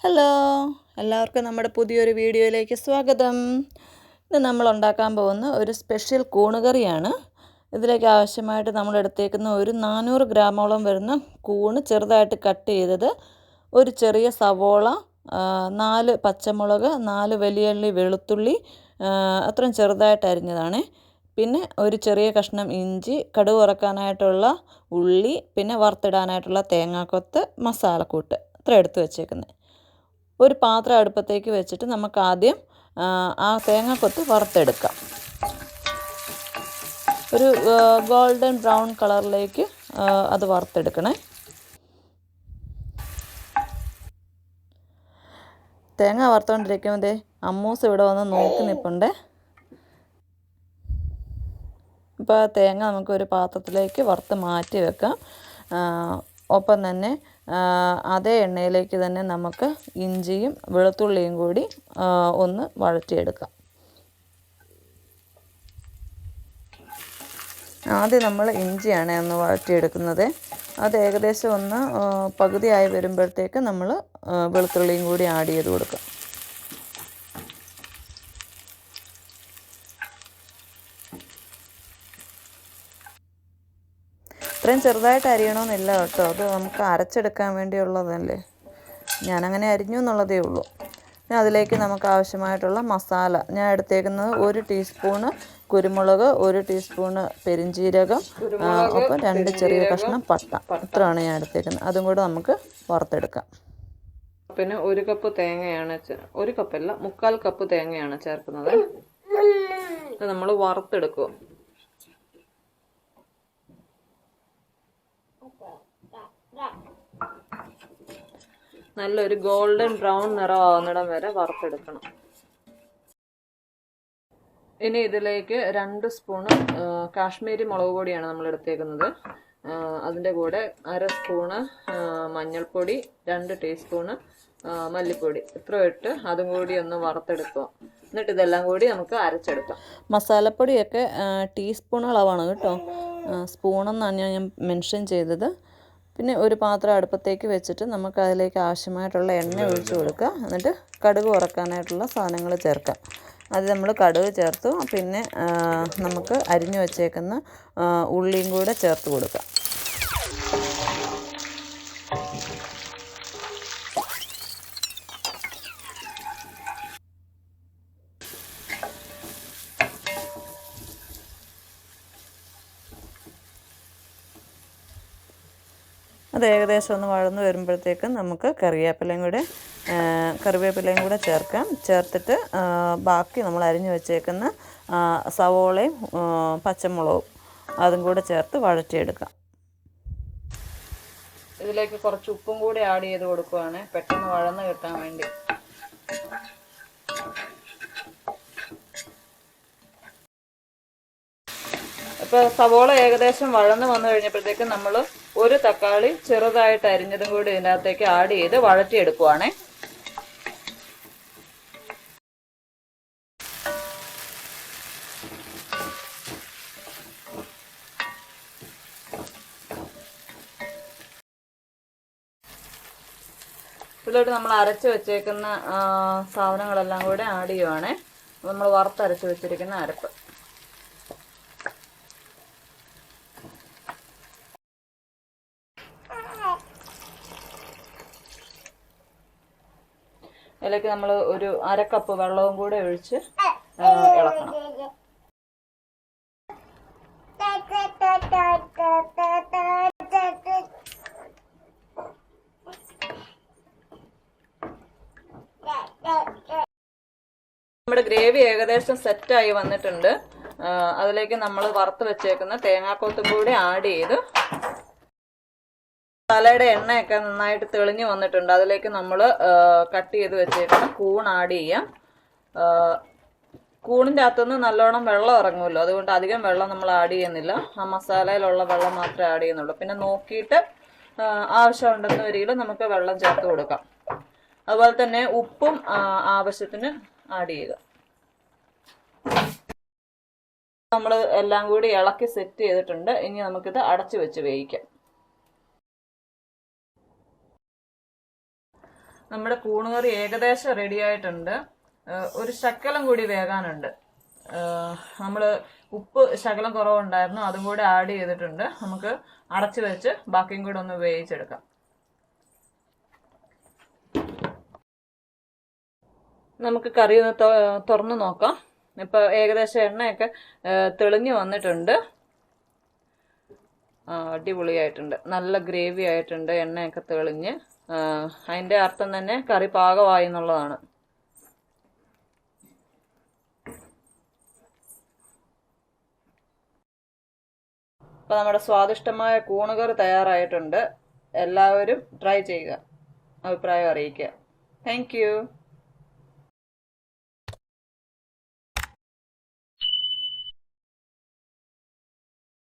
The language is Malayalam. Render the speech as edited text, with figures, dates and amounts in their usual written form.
ഹലോ, എല്ലാവർക്കും നമ്മുടെ പുതിയൊരു വീഡിയോയിലേക്ക് സ്വാഗതം. ഇന്ന് നമ്മൾ ഉണ്ടാക്കാൻ പോകുന്ന ഒരു സ്പെഷ്യൽ കൂണ് കറിയാണ്. ഇതിലേക്ക് ആവശ്യമായിട്ട് നമ്മൾ എടുത്തേക്കുന്ന ഒരു 400 ഗ്രാമോളം വരുന്ന കൂണ് ചെറുതായിട്ട് കട്ട് ചെയ്തത്, ഒരു ചെറിയ സവോള, 4 പച്ചമുളക്, 4 വലിയുള്ളി വെളുത്തുള്ളി അത്രയും ചെറുതായിട്ട് അരിഞ്ഞതാണ്. പിന്നെ ഒരു ചെറിയ കഷ്ണം ഇഞ്ചി, കടുക് വറക്കാനായിട്ടുള്ള ഉള്ളി, പിന്നെ വറുത്തിടാനായിട്ടുള്ള തേങ്ങാക്കൊത്ത്, മസാലക്കൂട്ട് ഇത്ര എടുത്ത് വെച്ചേക്കുന്നത്. ഒരു പാത്രം അടുപ്പത്തേക്ക് വെച്ചിട്ട് നമുക്ക് ആദ്യം ആ തേങ്ങാക്കൊത്ത് വറുത്തെടുക്കാം. ഒരു ഗോൾഡൻ ബ്രൗൺ കളറിലേക്ക് അത് വറുത്തെടുക്കണേ. തേങ്ങ വറുത്തുകൊണ്ടിരിക്കുമ്പോൾ അമ്മൂസ് ഇവിടെ വന്ന് നോക്കി നിൽപ്പുണ്ട്. അപ്പോൾ ആ തേങ്ങ നമുക്കൊരു പാത്രത്തിലേക്ക് വറുത്ത് മാറ്റി വെക്കാം. ഒപ്പം തന്നെ അതേ എണ്ണയിലേക്ക് തന്നെ നമുക്ക് ഇഞ്ചിയും വെളുത്തുള്ളിയും കൂടി ഒന്ന് വഴറ്റിയെടുക്കാം. ആദ്യം നമ്മൾ ഇഞ്ചിയാണ് ഒന്ന് വഴറ്റിയെടുക്കുന്നത്. അത് ഏകദേശം ഒന്ന് പകുതിയായി വരുമ്പോഴത്തേക്ക് നമ്മൾ വെളുത്തുള്ളിയും കൂടി ആഡ് ചെയ്ത് കൊടുക്കാം. ഇത്രയും ചെറുതായിട്ട് അരിയണമെന്നില്ല കേട്ടോ, അത് നമുക്ക് അരച്ചെടുക്കാൻ വേണ്ടിയുള്ളതല്ലേ. ഞാനങ്ങനെ അരിഞ്ഞു എന്നുള്ളതേ ഉള്ളൂ. പിന്നെ അതിലേക്ക് നമുക്ക് ആവശ്യമായിട്ടുള്ള മസാല ഞാൻ എടുത്തേക്കുന്നത് 1 ടീസ്പൂണ് കുരുമുളക്, 1 ടീസ്പൂണ് പെരിഞ്ജീരകം, ഒപ്പം 2 ചെറിയ കഷ്ണം പട്ട. ഇത്രയാണ് ഞാൻ എടുത്തേക്കുന്നത്. അതും കൂടെ നമുക്ക് വറുത്തെടുക്കാം. പിന്നെ 1 കപ്പ് തേങ്ങയാണ്, 1 കപ്പല്ല 3/4 കപ്പ് തേങ്ങയാണ് ചേർക്കുന്നത്. ഇത് നമ്മൾ വറുത്തെടുക്കും. നല്ലൊരു ഗോൾഡൻ ബ്രൗൺ നിറമാവുന്നിടം വരെ വറുത്തെടുക്കണം. ഇനി ഇതിലേക്ക് 2 സ്പൂണ് കാശ്മീരി മുളക് പൊടിയാണ് നമ്മൾ എടുത്തേക്കുന്നത്. അതിൻ്റെ കൂടെ 1/2 സ്പൂണ് മഞ്ഞൾപ്പൊടി, 2 ടീസ്പൂണ് മല്ലിപ്പൊടി, ഇത്ര ഇട്ട് അതും കൂടി ഒന്ന് വറുത്തെടുക്കുക. എന്നിട്ട് ഇതെല്ലാം കൂടി നമുക്ക് അരച്ചെടുക്കാം. മസാലപ്പൊടിയൊക്കെ ടീസ്പൂൺ അളവാണ് കേട്ടോ, സ്പൂണെന്നാണ് ഞാൻ മെൻഷൻ ചെയ്തത്. പിന്നെ ഒരു പാത്രം അടുപ്പത്തേക്ക് വെച്ചിട്ട് നമുക്ക് അതിലേക്ക് ആവശ്യമായിട്ടുള്ള എണ്ണ ഒഴിച്ച് കൊടുക്കുക. എന്നിട്ട് കടുക് വറക്കാനായിട്ടുള്ള സാധനങ്ങൾ ചേർക്കാം. അത് നമ്മൾ കടുക് ചേർത്തു. പിന്നെ നമുക്ക് അരിഞ്ഞു വച്ചേക്കുന്ന ഉള്ളിയും കൂടെ ചേർത്ത് കൊടുക്കാം. അത് ഏകദേശം ഒന്ന് വഴന്ന് വരുമ്പോഴത്തേക്കും നമുക്ക് കറിവേപ്പിലയും കൂടെ ചേർക്കാം. ചേർത്തിട്ട് ബാക്കി നമ്മൾ അരിഞ്ഞു വെച്ചേക്കുന്ന സവോളയും പച്ചമുളകും അതും കൂടെ ചേർത്ത് വഴറ്റിയെടുക്കാം. ഇതിലേക്ക് കുറച്ച് ഉപ്പും കൂടി ആഡ് ചെയ്ത് കൊടുക്കുവാണ്, പെട്ടെന്ന് വഴന്ന് കിട്ടാൻ വേണ്ടി. ഇപ്പോൾ സവോള ഏകദേശം വഴന്ന് വന്നു കഴിഞ്ഞപ്പോഴത്തേക്കും നമ്മൾ 1 തക്കാളി ചെറുതായിട്ട് അരിഞ്ഞതും കൂടി ഇതിനകത്തേക്ക് ആഡ് ചെയ്ത് വഴറ്റിയെടുക്കുവാണേ. ഇതിലോട്ട് നമ്മൾ അരച്ച് വെച്ചേക്കുന്ന സാധനങ്ങളെല്ലാം കൂടെ ആഡ് ചെയ്യുവാണേ. നമ്മൾ വറുത്തരച്ച് വെച്ചിരിക്കുന്ന അരപ്പ് ഇതിലേക്ക് നമ്മൾ ഒരു 1/2 കപ്പ് വെള്ളവും കൂടെ ഒഴിച്ച് ഇളക്കണം. നമ്മുടെ ഗ്രേവി ഏകദേശം സെറ്റായി വന്നിട്ടുണ്ട്. അതിലേക്ക് നമ്മൾ വറുത്ത് വെച്ചേക്കുന്ന തേങ്ങാക്കൊത്തും കൂടി ആഡ് ചെയ്ത് മസാലയുടെ എണ്ണയൊക്കെ നന്നായിട്ട് തെളിഞ്ഞു വന്നിട്ടുണ്ട്. അതിലേക്ക് നമ്മൾ കട്ട് ചെയ്ത് വെച്ചേക്കുന്ന കൂൺ ആഡ് ചെയ്യാം. കൂണിൻ്റെ അകത്തുനിന്ന് നല്ലോണം വെള്ളം ഇറങ്ങുമല്ലോ, അതുകൊണ്ട് അധികം വെള്ളം നമ്മൾ ആഡ് ചെയ്യുന്നില്ല. ആ മസാലയിലുള്ള വെള്ളം മാത്രമേ ആഡ് ചെയ്യുന്നുള്ളൂ. പിന്നെ നോക്കിയിട്ട് ആവശ്യമുണ്ടെന്ന വരിയിൽ നമുക്ക് വെള്ളം ചേർത്ത് കൊടുക്കാം. അതുപോലെ തന്നെ ഉപ്പും ആവശ്യത്തിന് ആഡ് ചെയ്യുക. നമ്മൾ എല്ലാം കൂടി ഇളക്കി സെറ്റ് ചെയ്തിട്ടുണ്ട്. ഇനി നമുക്കിത് അടച്ചു വെച്ച് വേവിക്കാം. നമ്മുടെ കൂണുകറി ഏകദേശം റെഡി ആയിട്ടുണ്ട്. ഒരു ശകലം കൂടി വേകാനുണ്ട്. നമ്മൾ ഉപ്പ് ശകലം കുറവുണ്ടായിരുന്നു, അതും കൂടി ആഡ് ചെയ്തിട്ടുണ്ട്. നമുക്ക് അടച്ചു വെച്ച് ബാക്കിയും കൂടെ ഒന്ന് വേവിച്ചെടുക്കാം. നമുക്ക് കറി ഒന്ന് തുറന്ന് നോക്കാം. ഇപ്പൊ ഏകദേശം എണ്ണയൊക്കെ തെളിഞ്ഞു വന്നിട്ടുണ്ട്. അടിപൊളിയായിട്ടുണ്ട്, നല്ല ഗ്രേവി ആയിട്ടുണ്ട്, എണ്ണയൊക്കെ തെളിഞ്ഞ്. അതിന്റെ അർത്ഥം തന്നെ കറി പാകമായി എന്നുള്ളതാണ്. അപ്പോൾ നമ്മുടെ സ്വാദിഷ്ടമായ കൂണുകറി തയ്യാറായിട്ടുണ്ട്. എല്ലാവരും ട്രൈ ചെയ്യുക, അഭിപ്രായം അറിയിക്കുക. Thank you.